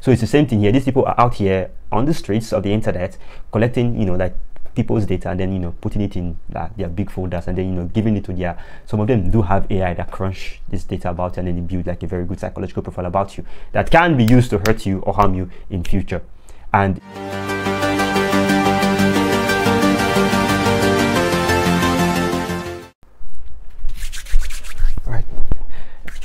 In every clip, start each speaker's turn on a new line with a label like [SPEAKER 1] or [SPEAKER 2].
[SPEAKER 1] So it's the same thing here. These people are out here on the streets of the internet collecting, like people's data, and then putting it in their big folders, and then giving it to their, some of them do have AI that crunch this data about you, and then they build like a very good psychological profile about you that can be used to hurt you or harm you in future. And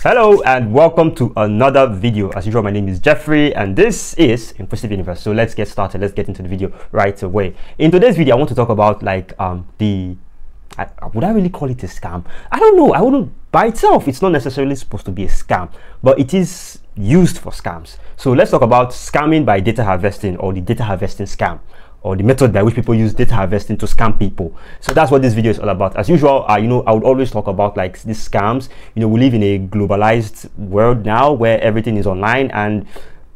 [SPEAKER 1] hello and welcome to another video. As usual, my name is Jeffrey and this is Inquisitive Universe. So let's get started. Let's get into the video right away. In today's video, I want to talk about like would I really call it a scam? I don't know. I wouldn't, by itself, it's not necessarily supposed to be a scam, but it is used for scams. So let's talk about scamming by data harvesting, or the data harvesting scam, or the method by which people use data harvesting to scam people. So that's what this video is all about. As usual, I would always talk about like these scams. We live in a globalized world now where everything is online, and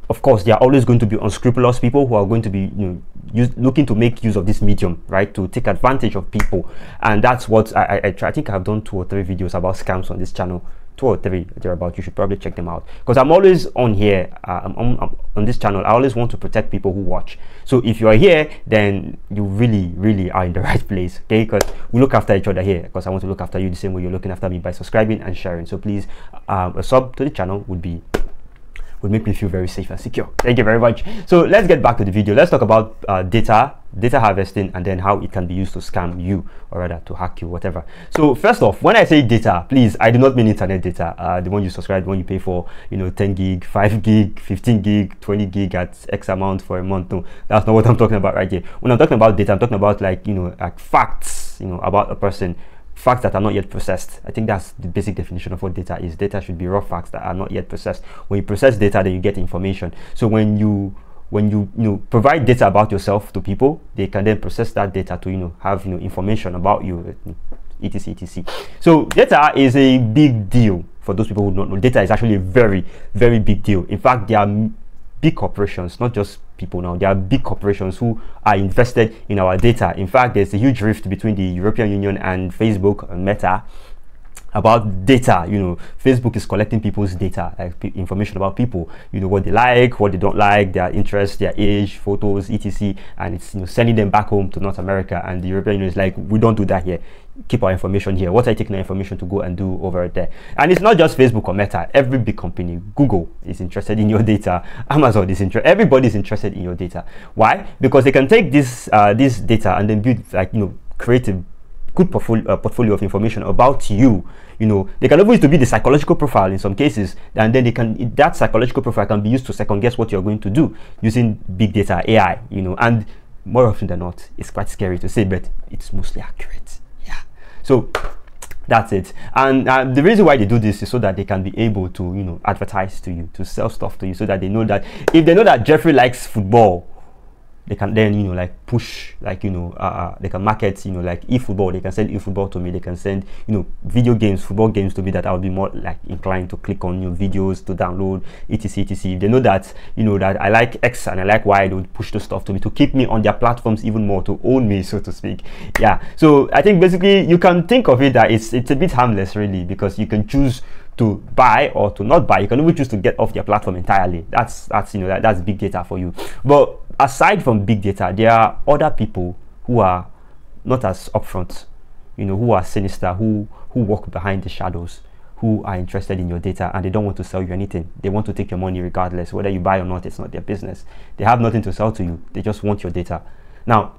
[SPEAKER 1] of course there are always going to be unscrupulous people who are going to be looking to make use of this medium, right, to take advantage of people. And that's what I try. I think I've done 2 or 3 videos about scams on this channel. 2 or 3 thereabout. You should probably check them out, because I'm always on here. I'm on this channel. I always want to protect people who watch. So if you are here, then you really are in the right place, okay? Because we look after each other here, because I want to look after you the same way you're looking after me by subscribing and sharing. So please, a sub to the channel would make me feel very safe and secure. Thank you very much. So let's get back to the video. Let's talk about data harvesting, and then how it can be used to scam you, or rather to hack you, whatever. So first off, when I say data, please, I do not mean internet data, the one you subscribe, the one you pay for 10 gig, 5 gig, 15 gig, 20 gig at X amount for a month. No, that's not what I'm talking about right here. When I'm talking about data, I'm talking about like like facts, about a person, facts that are not yet processed. I think that's the basic definition of what data is. Data should be raw facts that are not yet processed. When you process data, then you get information. So when you provide data about yourself to people, they can then process that data to have information about you, etc. So data is a big deal. For those people who don't know, data is actually a very big deal. In fact, there are big corporations, not just people now. There are big corporations who are invested in our data. In fact, there's a huge rift between the European Union and Facebook and Meta about data. Facebook is collecting people's data, like information about people, what they like, what they don't like, their interests, their age, photos, etc. And it's sending them back home to North America. And the European Union is like, we don't do that here. Keep our information here. What are you taking our information to go and do over there? And it's not just Facebook or Meta. Every big company, Google is interested in your data. Amazon is interested. Everybody's interested in your data. Why? Because they can take this data and then build create a good portfolio of information about you. They can always be the psychological profile in some cases, and then that psychological profile can be used to second guess what you're going to do using big data, AI. And more often than not, it's quite scary to say, but it's mostly accurate. Yeah. So that's it. And the reason why they do this is so that they can be able to advertise to you, to sell stuff to you, so that they know that if they know that Jeffrey likes football, they can then like push, like they can market like eFootball. They can send eFootball to me. They can send video games, football games to me that I'll be more like inclined to click on videos to download, etc. If they know that that I like X and I like Y, they would push the stuff to me to keep me on their platforms even more, to own me, so to speak. Yeah. So I think basically you can think of it that it's a bit harmless, really, because you can choose to buy or to not buy. You can even choose to get off their platform entirely. That's big data for you. But aside from big data, there are other people who are not as upfront, who are sinister, who walk behind the shadows, who are interested in your data, and they don't want to sell you anything. They want to take your money regardless. Whether you buy or not, it's not their business. They have nothing to sell to you. They just want your data. Now,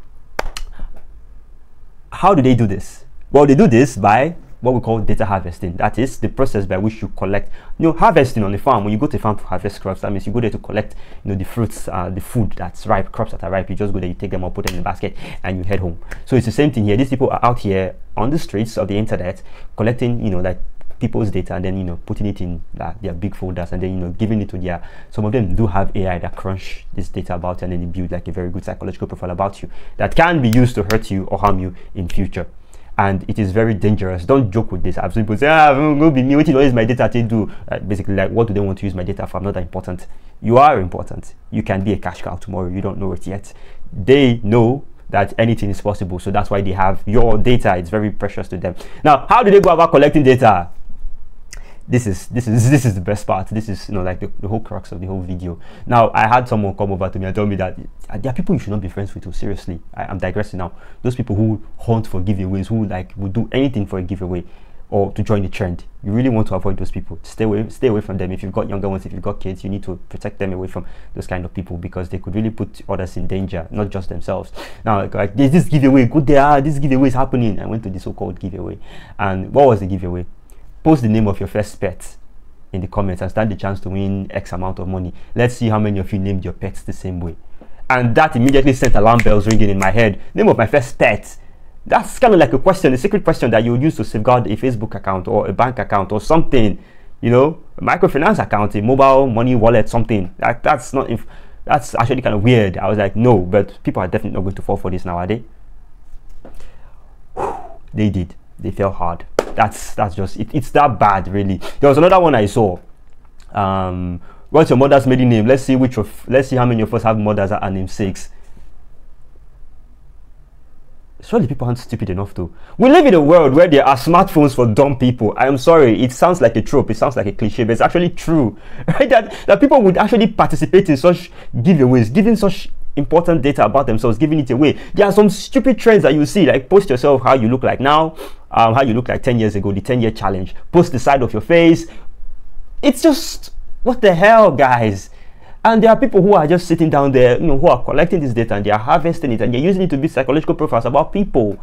[SPEAKER 1] how do they do this? Well, they do this by what we call data harvesting. That is the process by which you collect, harvesting on the farm. When you go to a farm to harvest crops, that means you go there to collect, the fruits, the food that's ripe, crops that are ripe. You just go there, you take them out, put them in a basket, and you head home. So it's the same thing here. These people are out here on the streets of the internet collecting, like people's data, and then putting it in their big folders, and then giving it to their, some of them do have AI that crunch this data about you, and then they build like a very good psychological profile about you that can be used to hurt you or harm you in future. And it is very dangerous. Don't joke with this. I've seen people say, I'm going to be me, what is my data to do? Basically, like, what do they want to use my data for? I'm not that important. You are important. You can be a cash cow tomorrow. You don't know it yet. They know that anything is possible. So that's why they have your data. It's very precious to them. Now, how do they go about collecting data? this is the best part. This is, you know, like the whole crux of the whole video. Now, I had someone come over to me and tell me that there are people you should not be friends with. Seriously, I'm digressing now. Those people who hunt for giveaways, who like would do anything for a giveaway or to join the trend. You really want to avoid those people. Stay away from them. If you've got younger ones, if you've got kids, you need to protect them away from those kind of people, because they could really put others in danger, not just themselves. Now, like there's this giveaway, good there, this giveaway is happening. I went to the so-called giveaway, and what was the giveaway? Post the name of your first pet in the comments and stand the chance to win X amount of money. Let's see how many of you named your pets the same way. And that immediately sent alarm bells ringing in my head. Name of my first pet. That's kind of like a question, a secret question that you would use to safeguard a Facebook account or a bank account or something, you know, a microfinance account, a mobile money wallet, something. Like that's actually kind of weird. I was like, no, but people are definitely not going to fall for this now, are they? They did. They fell hard. That's just it. It's that bad, really. There was another one I saw. What's your mother's maiden name? Let's see how many of us have mothers that are namesakes. Surely people aren't stupid enough to. We live in a world where there are smartphones for dumb people. I am sorry, it sounds like a trope, it sounds like a cliche, but it's actually true, right? That people would actually participate in such giveaways, giving such important data about themselves, giving it away. There are some stupid trends that you see, like post yourself how you look like now, how you look like 10 years ago, the 10-year challenge. Post the side of your face. It's just, what the hell, guys? And there are people who are just sitting down there, you know, who are collecting this data and they are harvesting it and they're using it to build psychological profiles about people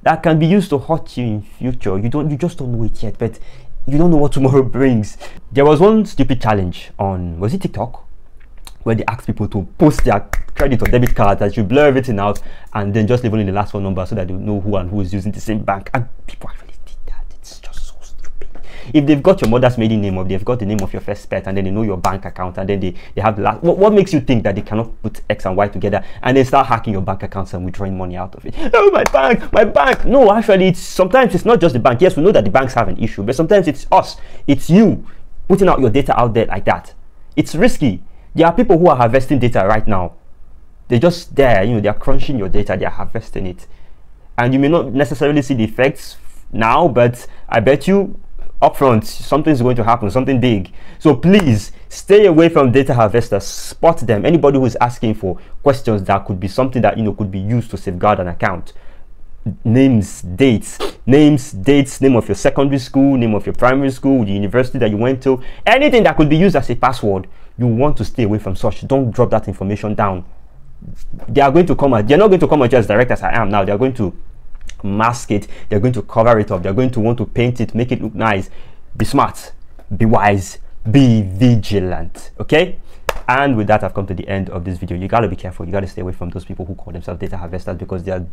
[SPEAKER 1] that can be used to hurt you in future. You just don't know it yet, but you don't know what tomorrow brings. There was one stupid challenge on, was it TikTok, where they asked people to post their credit or debit card, that you blur everything out and then just leave only the last 4 numbers so that they know who and who is using the same bank. And people actually did that. It's just so stupid. If they've got your mother's maiden name, or they've got the name of your first pet, and then they know your bank account, and then they have the last, what makes you think that they cannot put X and Y together and then start hacking your bank accounts and withdrawing money out of it? Oh, my bank. No, actually, sometimes it's not just the bank. Yes, we know that the banks have an issue, but sometimes it's us, it's you putting out your data out there like that. It's risky. There are people who are harvesting data right now. They're just there, you know, they're crunching your data, they're harvesting it. And you may not necessarily see the effects now, but I bet you upfront something's going to happen, something big. So please stay away from data harvesters. Spot them. Anybody who is asking for questions that could be something that, you know, could be used to safeguard an account. Names, dates, name of your secondary school, name of your primary school, the university that you went to, anything that could be used as a password. You want to stay away from such. Don't drop that information down. They are going to come at, they're not going to come at you as direct as I am now. They're going to mask it, they're going to cover it up, they're going to want to paint it, make it look nice. Be smart, be wise, be vigilant. Okay? And with that, I've come to the end of this video. You gotta be careful. You gotta stay away from those people who call themselves data harvesters, because they are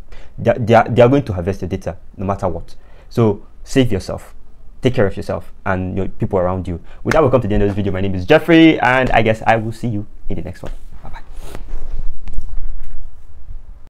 [SPEAKER 1] going to harvest your data no matter what. So save yourself, take care of yourself and your people around you. With that, we'll come to the end of this video. My name is Jeffrey, and I guess I will see you in the next one.